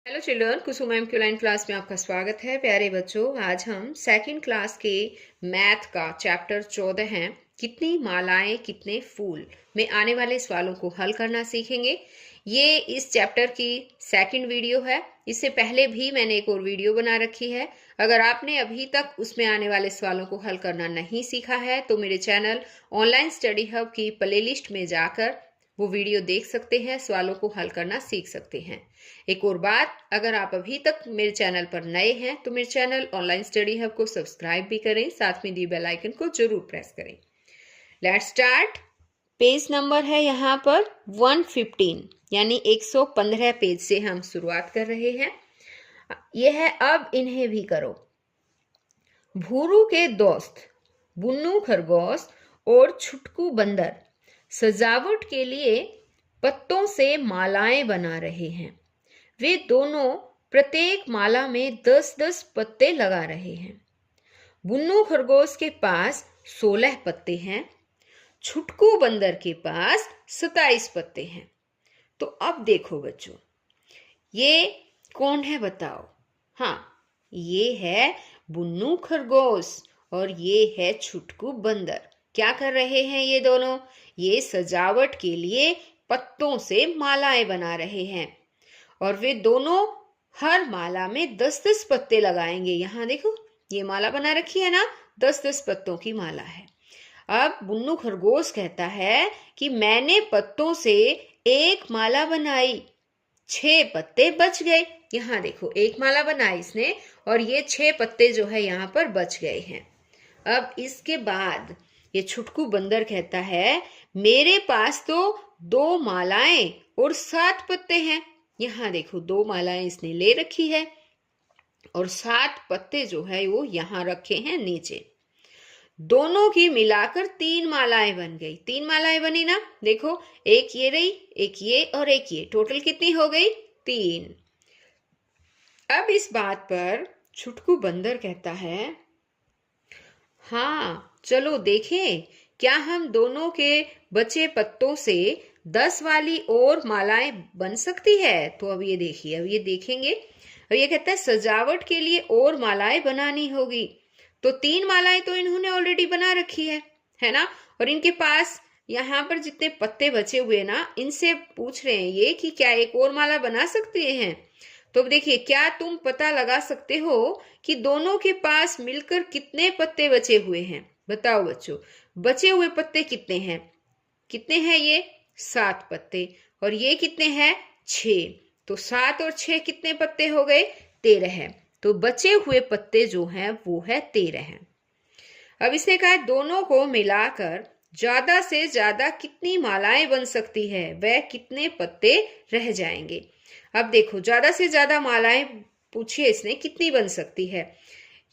Hello children, कुसुम ma'am क्यूलाइन class में आपका स्वागत है। प्यारे बच्चों, आज हम सेकंड क्लास के मैथ का चैप्टर 14 है कितनी मालाएं कितने फूल में आने वाले सवालों को हल करना सीखेंगे। ये इस चैप्टर की सेकंड वीडियो है। इससे पहले भी मैंने एक और वीडियो बना रखी है। अगर आपने अभी तक उसमें आने वाले सवालों को हल करना नहीं सीखा है तो मेरे चैनल ऑनलाइन स्टडी हब की प्लेलिस्ट में जाकर वो वीडियो देख सकते हैं, सवालों को हल करना सीख सकते हैं। एक और बात, अगर आप अभी तक मेरे चैनल पर नए हैं तो मेरे चैनल ऑनलाइन स्टडी हब को सब्सक्राइब भी करें, साथ में दी बेल आइकन को जरूर प्रेस करें। Let's start. पेज नंबर है यहाँ पर 115, यानी 115 पेज से हम शुरुआत कर रहे हैं। यह है अब इन्हें भी करो। भूरू के दोस्त बुन्नू खरगोश और छुटकू बंदर सजावट के लिए पत्तों से मालाएं बना रहे हैं। वे दोनों प्रत्येक माला में 10-10 पत्ते लगा रहे हैं। बुन्नू खरगोश के पास 16 पत्ते हैं। छुटकू बंदर के पास 27 पत्ते हैं। तो अब देखो बच्चों, ये कौन है बताओ? हाँ, ये है बुन्नू खरगोश और ये है छुटकू बंदर। क्या कर रहे हैं ये दोनों? ये सजावट के लिए पत्तों से मालाएं बना रहे हैं और वे दोनों हर माला में 10-10 पत्ते लगाएंगे। यहाँ देखो, ये माला बना रखी है ना, 10-10 पत्तों की माला है। अब बुन्नू खरगोश कहता है कि मैंने पत्तों से एक माला बनाई, 6 पत्ते बच गए। यहाँ देखो, एक माला बनाई इसने और ये 6 पत्ते जो है यहाँ पर बच गए हैं। अब इसके बाद ये छुटकू बंदर कहता है मेरे पास तो 2 मालाएं और 7 पत्ते हैं। यहाँ देखो, 2 मालाएं इसने ले रखी है और 7 पत्ते जो है वो यहाँ रखे हैं नीचे। दोनों की मिलाकर 3 मालाएं बन गई। 3 मालाएं बनी ना, देखो, एक ये रही, एक ये और एक ये, टोटल कितनी हो गई? 3। अब इस बात पर छुटकू बंदर कहता है हाँ, चलो देखें, क्या हम दोनों के बचे पत्तों से 10 वाली और मालाएं बन सकती है? तो अब ये देखिए, अब ये देखेंगे। अब ये कहता है सजावट के लिए और मालाएं बनानी होगी। तो 3 मालाएं तो इन्होंने ऑलरेडी बना रखी है ना? और इनके पास यहाँ पर जितने पत्ते बचे हुए ना, इनसे पूछ रहे हैं ये कि क्या एक और माला बना सकते हैं। तो अब देखिए, क्या तुम पता लगा सकते हो कि दोनों के पास मिलकर कितने पत्ते बचे हुए हैं? बताओ बच्चों, बचे हुए पत्ते कितने हैं? कितने हैं ये? 7 पत्ते। और ये कितने हैं? 6। तो 7 और 6 कितने पत्ते हो गए? 13 है। तो बचे हुए पत्ते जो हैं वो है 13 हैं। अब इसने कहा दोनों को मिलाकर ज्यादा से ज्यादा कितनी मालाएं बन सकती है, वह कितने पत्ते रह जाएंगे। अब देखो, ज्यादा से ज्यादा मालाएं पूछिए इसने कितनी बन सकती है।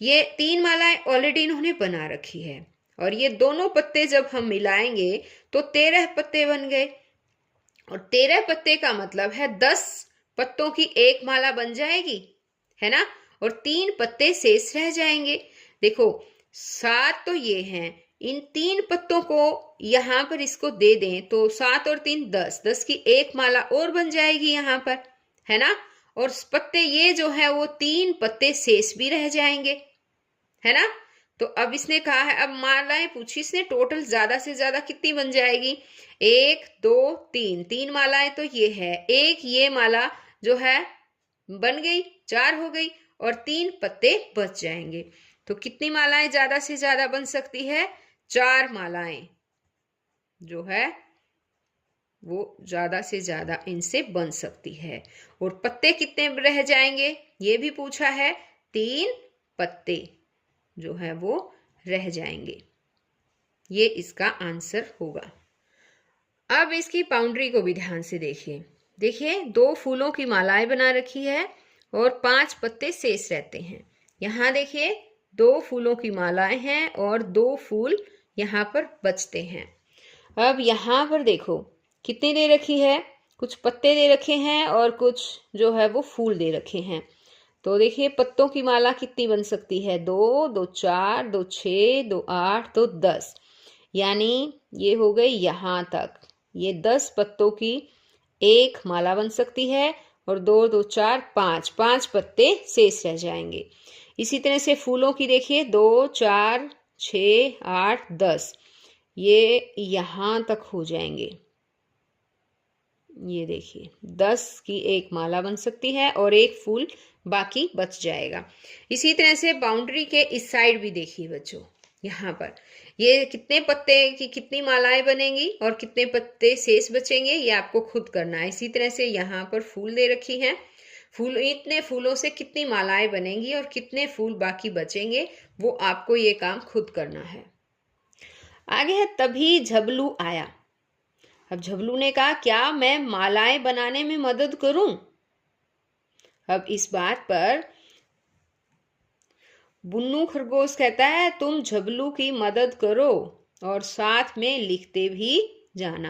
ये 3 मालाएं ऑलरेडी इन्होंने बना रखी है और ये दोनों पत्ते जब हम मिलाएंगे तो 13 पत्ते बन गए। और 13 पत्ते का मतलब है 10 पत्तों की एक माला बन जाएगी, है ना? और 3 पत्ते शेष रह जाएंगे। देखो, 7 तो ये हैं, इन 3 पत्तों को यहाँ पर इसको दे दें तो 7 और 3 10, 10 की एक माला और बन जाएगी यहाँ पर, है ना? और पत्ते ये जो है वो 3 पत्ते शेष भी रह जाएंगे, है ना? तो अब इसने कहा है, अब मालाएं पूछी इसने, टोटल ज्यादा से ज्यादा कितनी बन जाएगी? 1 2 3, 3 मालाएं तो ये है, एक ये माला जो है बन गई, 4 हो गई और 3 पत्ते बच जाएंगे। तो कितनी मालाएं ज्यादा से ज्यादा बन सकती है? 4 मालाएं जो है वो ज्यादा से ज्यादा इनसे बन सकती है। और पत्ते कितने रह जाएंगे ये भी पूछा है, 3 पत्ते जो है वो रह जाएंगे। ये इसका आंसर होगा। अब इसकी बाउंड्री को भी ध्यान से देखिए। देखिए, 2 फूलों की मालाएं बना रखी है और 5 पत्ते शेष रहते हैं। यहाँ देखिए, 2 फूलों की मालाएं हैं और 2 फूल यहाँ पर बचते हैं। अब यहाँ पर देखो कितनी दे रखी है, कुछ पत्ते दे रखे हैं और कुछ जो है वो फूल दे रखे हैं। तो देखिए, पत्तों की माला कितनी बन सकती है? 2 2 4 2 6 2 8 2 10, यानी ये हो गई यहाँ तक। ये 10 पत्तों की एक माला बन सकती है और 2 2 4 5, 5 पत्ते शेष रह जाएंगे। इसी तरह से फूलों की देखिए 2 4 6 8 10, ये यहाँ तक हो जाएंगे। ये देखिए 10 की एक माला बन सकती है और एक फूल बाकी बच जाएगा। इसी तरह से बाउंड्री के इस साइड भी देखिए बच्चों, यहाँ पर ये कितने पत्ते की कितनी मालाएं बनेंगी और कितने पत्ते शेष बचेंगे, ये आपको खुद करना है। इसी तरह से यहाँ पर फूल दे रखी हैं, फूल, इतने फूलों से कितनी मालाएं बनेंगी और कितने फूल बाकी बचेंगे, वो आपको ये काम खुद करना है। आगे है तभी झबलू आया। अब झबलू ने कहा क्या मैं मालाएं बनाने में मदद करूं? अब इस बात पर बुन्नू खरगोश कहता है तुम झबलू की मदद करो और साथ में लिखते भी जाना।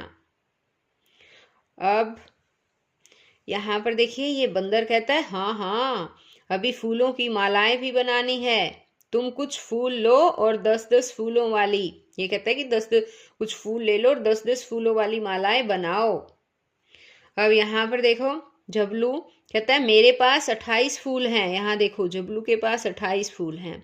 अब यहाँ पर देखिए ये बंदर कहता है हाँ हाँ, अभी फूलों की मालाएं भी बनानी है, तुम कुछ फूल लो और 10-10 फूलों वाली, ये कहता है कि 10-10 कुछ फूल ले लो और 10-10 फूलों वाली मालाएं बनाओ। अब यहाँ पर देखो झबलू कहता है मेरे पास 28 फूल हैं, यहाँ देखो झबलू के पास 28 फूल हैं।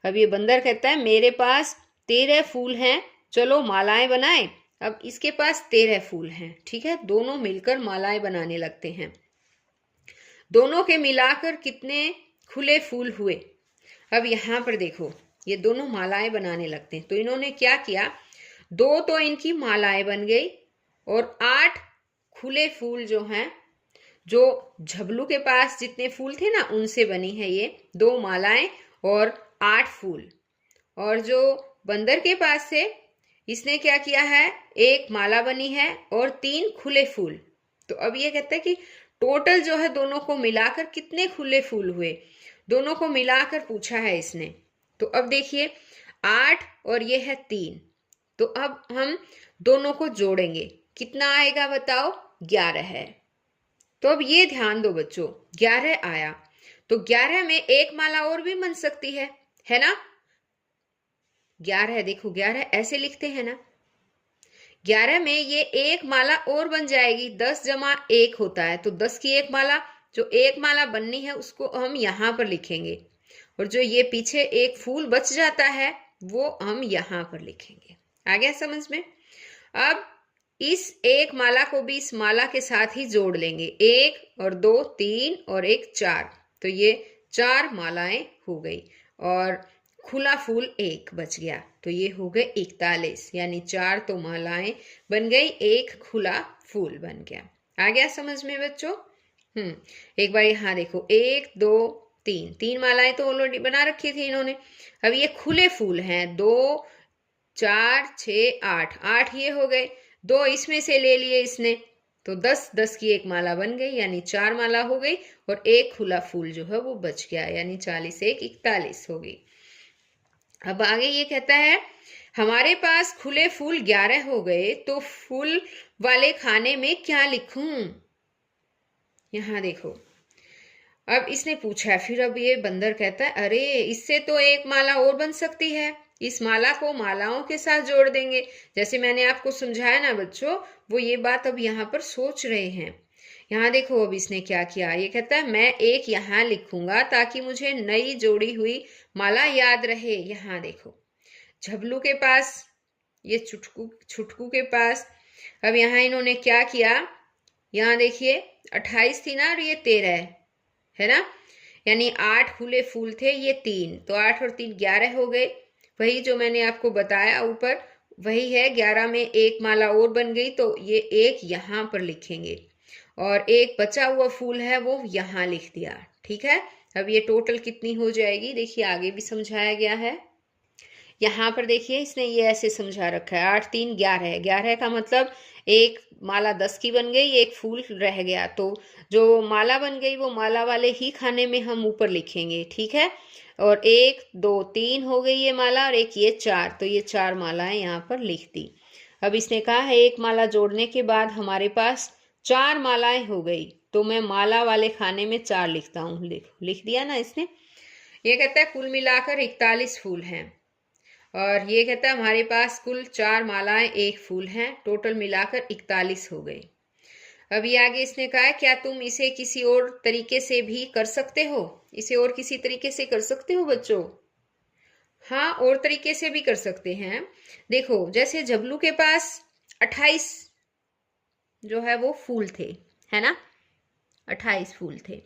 अब ये बंदर कहता है मेरे पास 13 फूल हैं, चलो मालाएं बनाएं। अब इसके पास 13 फूल हैं, ठीक है, दोनों मिलकर मालाएं बनाने लगते हैं। दोनों के मिलाकर कितने खुले फूल हुए? अब यहाँ पर देखो ये दोनों मालाएं बनाने लगते हैं, तो इन्होंने क्या किया, 2 तो इनकी मालाएं बन गई और 8 खुले फूल जो हैं, जो झबलू के पास जितने फूल थे ना उनसे बनी है ये 2 मालाएं और 8 फूल। और जो बंदर के पास से इसने क्या किया है, 1 माला बनी है और 3 खुले फूल। तो अब ये कहता है कि टोटल जो है दोनों को मिलाकर कितने खुले फूल हुए, दोनों को मिलाकर पूछा है इसने। तो अब देखिए 8 और ये है 3, तो अब हम दोनों को जोड़ेंगे, कितना आएगा बताओ, 11 है। तो अब ये ध्यान दो बच्चों, 11 आया तो 11 में 1 माला और भी बन सकती है ना। 11 देखो 11 ऐसे लिखते हैं ना, 11 में ये 1 माला और बन जाएगी, 10 जमा 1 होता है, तो 10 की 1 माला, जो 1 माला बननी है उसको हम यहाँ पर लिखेंगे और जो ये पीछे 1 फूल बच जाता है वो हम यहाँ पर लिखेंगे। आ गया समझ में? अब इस 1 माला को भी इस माला के साथ ही जोड़ लेंगे, 1 और 2 3 और 1 4, तो ये 4 मालाएं हो गई और खुला फूल 1 बच गया, तो ये हो गए 41, यानी 4 तो मालाएं बन गई, 1 खुला फूल बन गया। आ गया समझ में बच्चों? एक बार यहाँ देखो 1 2 3 मालाएं तो ऑलरेडी बना रखी थी इन्होंने। अब ये खुले फूल हैं, 2 4 6 8, 8 ये हो गए, 2 इसमें से ले लिए इसने, तो 10 की 1 माला बन गई, यानी 4 माला हो गई और 1 खुला फूल जो है वो बच गया, यानी 40 1 41 हो गई। अब आगे ये कहता है हमारे पास खुले फूल 11 हो गए, तो फूल वाले खाने में क्या लिखूं? यहाँ देखो अब इसने पूछा, फिर अब ये बंदर कहता है अरे इससे तो 1 माला और बन सकती है, इस माला को मालाओं के साथ जोड़ देंगे। जैसे मैंने आपको समझाया ना बच्चों, वो ये बात अब यहाँ पर सोच रहे हैं। यहाँ देखो अब इसने क्या किया, ये कहता है मैं 1 यहाँ लिखूंगा ताकि मुझे नई जोड़ी हुई माला याद रहे। यहाँ देखो झबलू के पास, ये छुटकू के पास, अब यहाँ इन्होंने क्या किया, यहाँ देखिए 28 थी ना और ये 13 है ना, यानी 8 खुले फूल थे, ये 3, तो 8 और 3 11 हो गए। वही जो मैंने आपको बताया ऊपर वही है, 11 में 1 माला और बन गई, तो ये 1 यहाँ पर लिखेंगे और 1 बचा हुआ फूल है वो यहाँ लिख दिया, ठीक है। अब ये टोटल कितनी हो जाएगी, देखिए आगे भी समझाया गया है। यहाँ पर देखिए इसने ये ऐसे समझा रखा है 8 3 11, 11 का मतलब 1 माला 10 की बन गई, 1 फूल रह गया, तो जो माला बन गई वो माला वाले ही खाने में हम ऊपर लिखेंगे, ठीक है। और 1 2 3 हो गई ये माला और 1 ये 4, तो ये 4 मालाएं यहाँ पर लिख दी। अब इसने कहा है 1 माला जोड़ने के बाद हमारे पास 4 मालाएं हो गई, तो मैं माला वाले खाने में 4 लिखता हूँ, लिख दिया ना इसने। ये कहता है कुल मिलाकर 41 फूल हैं और ये कहता है हमारे पास कुल 4 मालाएं 1 फूल हैं, टोटल मिलाकर 41 हो गई। अभी आगे इसने कहा है क्या तुम इसे किसी और तरीके से भी कर सकते हो, इसे और किसी तरीके से कर सकते हो बच्चों? हाँ, और तरीके से भी कर सकते हैं। देखो जैसे जबलू के पास 28 जो है वो फूल थे, है ना, 28 फूल थे,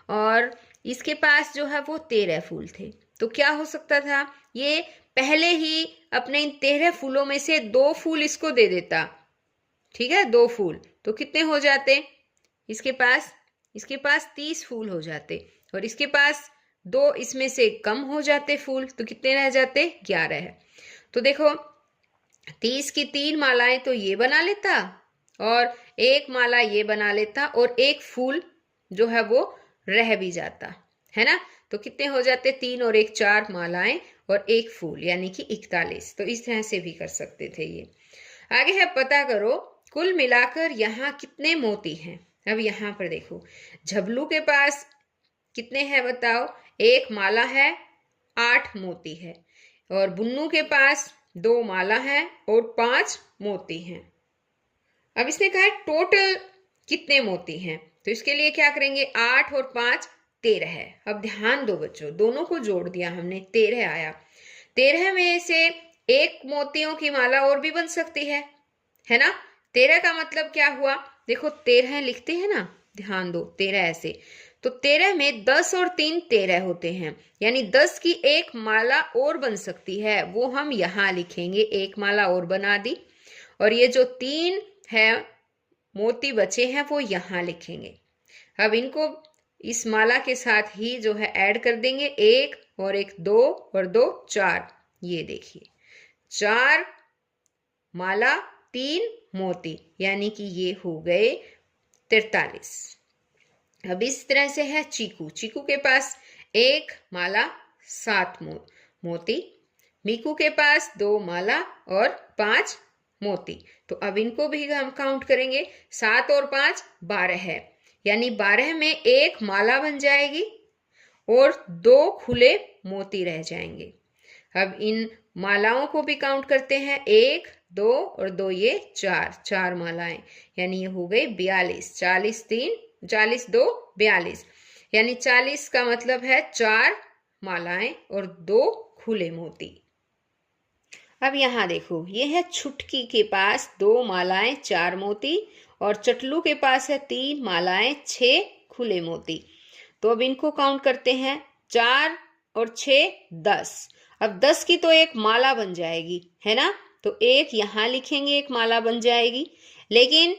और इसके पास जो है वो 13 फूल थे। तो क्या हो सकता था, ये पहले ही अपने इन 13 फूलों में से 2 फूल इसको दे देता, ठीक है, 2 फूल, तो कितने हो जाते इसके पास 30 फूल हो जाते, और इसके पास 2 इसमें से कम हो जाते फूल, तो कितने रह जाते, 11 है। तो देखो 30 की 3 मालाएं तो ये बना लेता, और एक माला ये बना लेता, और एक फूल जो है वो रह भी जाता, है ना। तो कितने हो जाते, 3 और 1 4 मालाएं और एक फूल, यानी कि 41। तो इस तरह से भी कर सकते थे ये। आगे है पता करो कुल मिलाकर यहाँ कितने मोती हैं। अब यहाँ पर देखो झबलू के पास कितने हैं बताओ, एक माला है, 8 मोती है, और बुन्नू के पास 2 माला है और 5 मोती हैं। अब इसने कहा है टोटल कितने मोती हैं, तो इसके लिए क्या करेंगे, 8 और 5 13 है। अब ध्यान दो बच्चों, दोनों को जोड़ दिया हमने, 13 आया। 13 में से एक मोतियों की माला और भी बन सकती है ना। 13 का मतलब क्या हुआ, देखो 13 लिखते हैं ना, ध्यान दो 13 ऐसे, तो 13 में 10 और 3 13 होते हैं, यानी 10 की एक माला और बन सकती है, वो हम यहाँ लिखेंगे, एक माला और बना दी, और ये जो 3 है मोती बचे हैं वो यहाँ लिखेंगे। अब इनको इस माला के साथ ही जो है ऐड कर देंगे, 1 और 1 2 और 2 4, ये देखिए 4 माला 3 मोती, यानी कि ये हो गए 43। अब इस तरह से है चीकू, चीकू के पास 1 माला 7 मोती, मीकू के पास 2 माला और 5 मोती। तो अब इनको भी हम काउंट करेंगे, 7 और 5 12 है, यानी 12 में एक माला बन जाएगी और 2 खुले मोती रह जाएंगे। अब इन मालाओं को भी काउंट करते हैं, 1 2 और 2 ये 4 मालाएं, यानी ये हो गई 42। 40 3 40 2 42, यानी 40 का मतलब है 4 मालाएं और 2 खुले मोती। अब यहाँ देखो ये है छुटकी के पास 2 मालाएं 4 मोती, और चटलू के पास है 3 मालाएं 6 खुले मोती। तो अब इनको काउंट करते हैं, 4 और 6 10। अब 10 की तो एक माला बन जाएगी, है ना, तो एक यहाँ लिखेंगे, एक माला बन जाएगी। लेकिन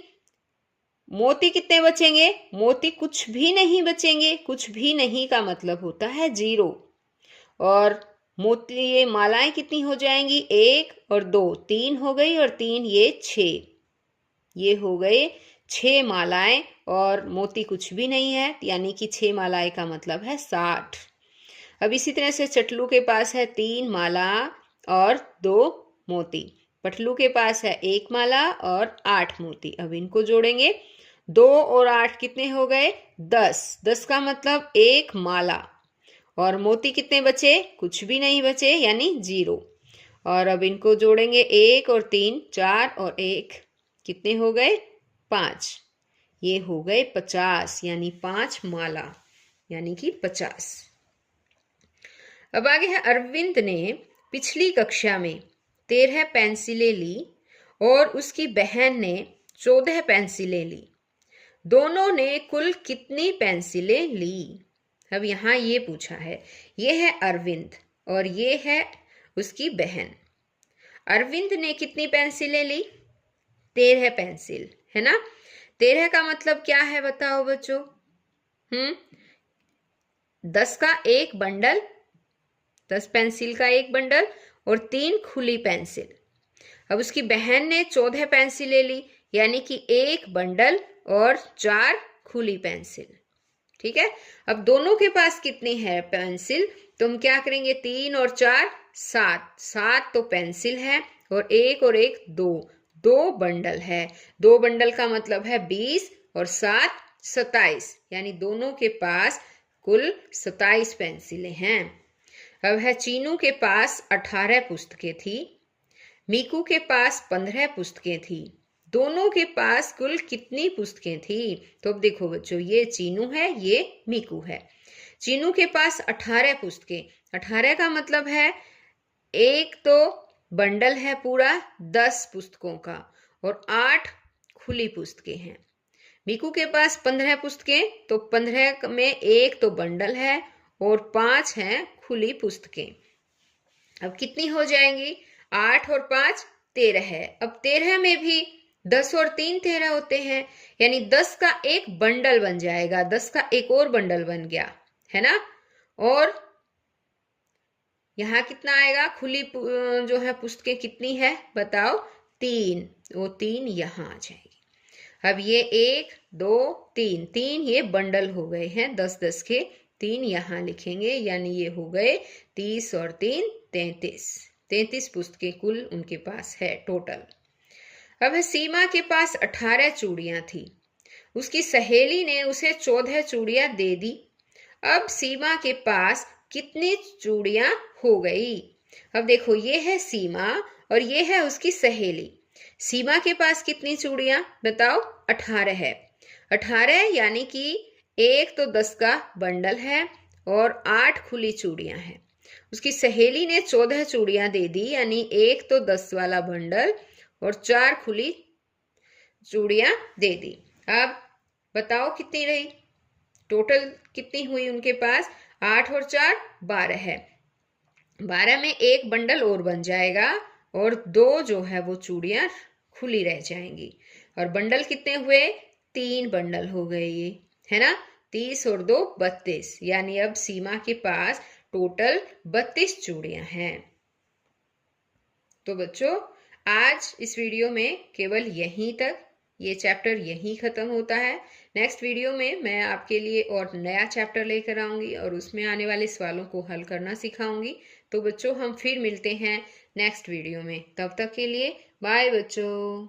मोती कितने बचेंगे, मोती कुछ भी नहीं बचेंगे, कुछ भी नहीं का मतलब होता है 0। और मोती ये मालाएं कितनी हो जाएंगी, 1 और 2 3 हो गई, और 3 ये 6, ये हो गए 6 मालाएं, और मोती कुछ भी नहीं है, यानी कि 6 मालाएं का मतलब है 60। अब इसी तरह से चटलू के पास है 3 माला और 2 मोती, पटलू के पास है 1 माला और 8 मोती। अब इनको जोड़ेंगे, 2 और 8 कितने हो गए, 10। 10 का मतलब एक माला, और मोती कितने बचे, कुछ भी नहीं बचे, यानी 0। और अब इनको जोड़ेंगे, 1 और 3 4 और 1 कितने हो गए, 5, ये हो गए 50, यानी 5 माला, यानी कि 50। अब आगे है अरविंद ने पिछली कक्षा में 13 पेंसिलें ली और उसकी बहन ने 14 पेंसिलें ली, दोनों ने कुल कितनी पेंसिलें ली। अब यहाँ ये पूछा है, ये है अरविंद और ये है उसकी बहन। अरविंद ने कितनी पेंसिलें ली, 13 पेंसिल, है ना। 13 का मतलब क्या है बताओ बच्चों, 10 का एक बंडल, 10 पेंसिल का एक बंडल और 3 खुली पेंसिल। अब उसकी बहन ने 14 पेंसिलें ली, यानी कि एक बंडल और 4 खुली पेंसिल, ठीक है। अब दोनों के पास कितनी है पेंसिल, तो हम क्या करेंगे, 3 और 4 7, 7 तो पेंसिल है, और 1 और 1 2, 2 बंडल है, 2 बंडल का मतलब है 20 और 7 27, यानी दोनों के पास कुल 27 पेंसिलें हैं। अब है चीनू के पास 18 पुस्तकें थी, मीकू के पास 15 पुस्तकें थी, दोनों के पास कुल कितनी पुस्तकें थी? तो अब देखो बच्चों, ये चीनू है, ये मीकू है। चीनू के पास 18 पुस्तकें। 18 का मतलब है एक तो बंडल है पूरा 10 पुस्तकों का और 8 खुली पुस्तकें हैं। मीकू के पास 15 पुस्तकें, तो 15 में एक तो बंडल है और 5 हैं खुली पुस्तकें। अब कितनी हो जाएंगी? 8 और 5 13 है। अब 13 में भी 10 और 3 13 होते हैं, यानी 10 का एक बंडल बन जाएगा। 10 का एक और बंडल बन गया है ना। और यहाँ कितना आएगा? खुली जो है पुस्तकें कितनी है बताओ? 3। वो 3 यहाँ आ जाएगी। अब ये 1 2 3 3 ये बंडल हो गए हैं 10 10 के। 3 यहाँ लिखेंगे, यानी ये हो गए 30 और 3 33। 33 पुस्तकें कुल उनके पास है टोटल। अब सीमा के पास 18 चूड़ियां थी। उसकी सहेली ने उसे 14 चूड़ियां दे दी। अब सीमा के पास कितनी चूड़ियां हो गई? अब देखो, ये है सीमा और ये है उसकी सहेली। सीमा के पास कितनी चूड़ियां बताओ? 18 है। 18 यानी कि एक तो 10 का बंडल है और 8 खुली चूड़ियां हैं। उसकी सहेली ने 14 चूड़ियां दे दी, यानी एक तो 10 वाला बंडल और 4 खुली चूड़ियां दे दी। अब बताओ कितनी रही? टोटल कितनी हुई उनके पास? 8 और 4 12 है। 12 में एक बंडल और बन जाएगा और 2 जो है वो चूड़ियां खुली रह जाएंगी। और बंडल कितने हुए? 3 बंडल हो गए ये, है ना। 30 और 2 32, यानी अब सीमा के पास टोटल 32 चूड़ियां हैं। तो बच्चों, आज इस वीडियो में केवल यहीं तक, ये चैप्टर यहीं खत्म होता है। नेक्स्ट वीडियो में मैं आपके लिए और नया चैप्टर लेकर आऊंगी और उसमें आने वाले सवालों को हल करना सिखाऊंगी। तो बच्चों, हम फिर मिलते हैं नेक्स्ट वीडियो में। तब तक के लिए बाय बच्चों।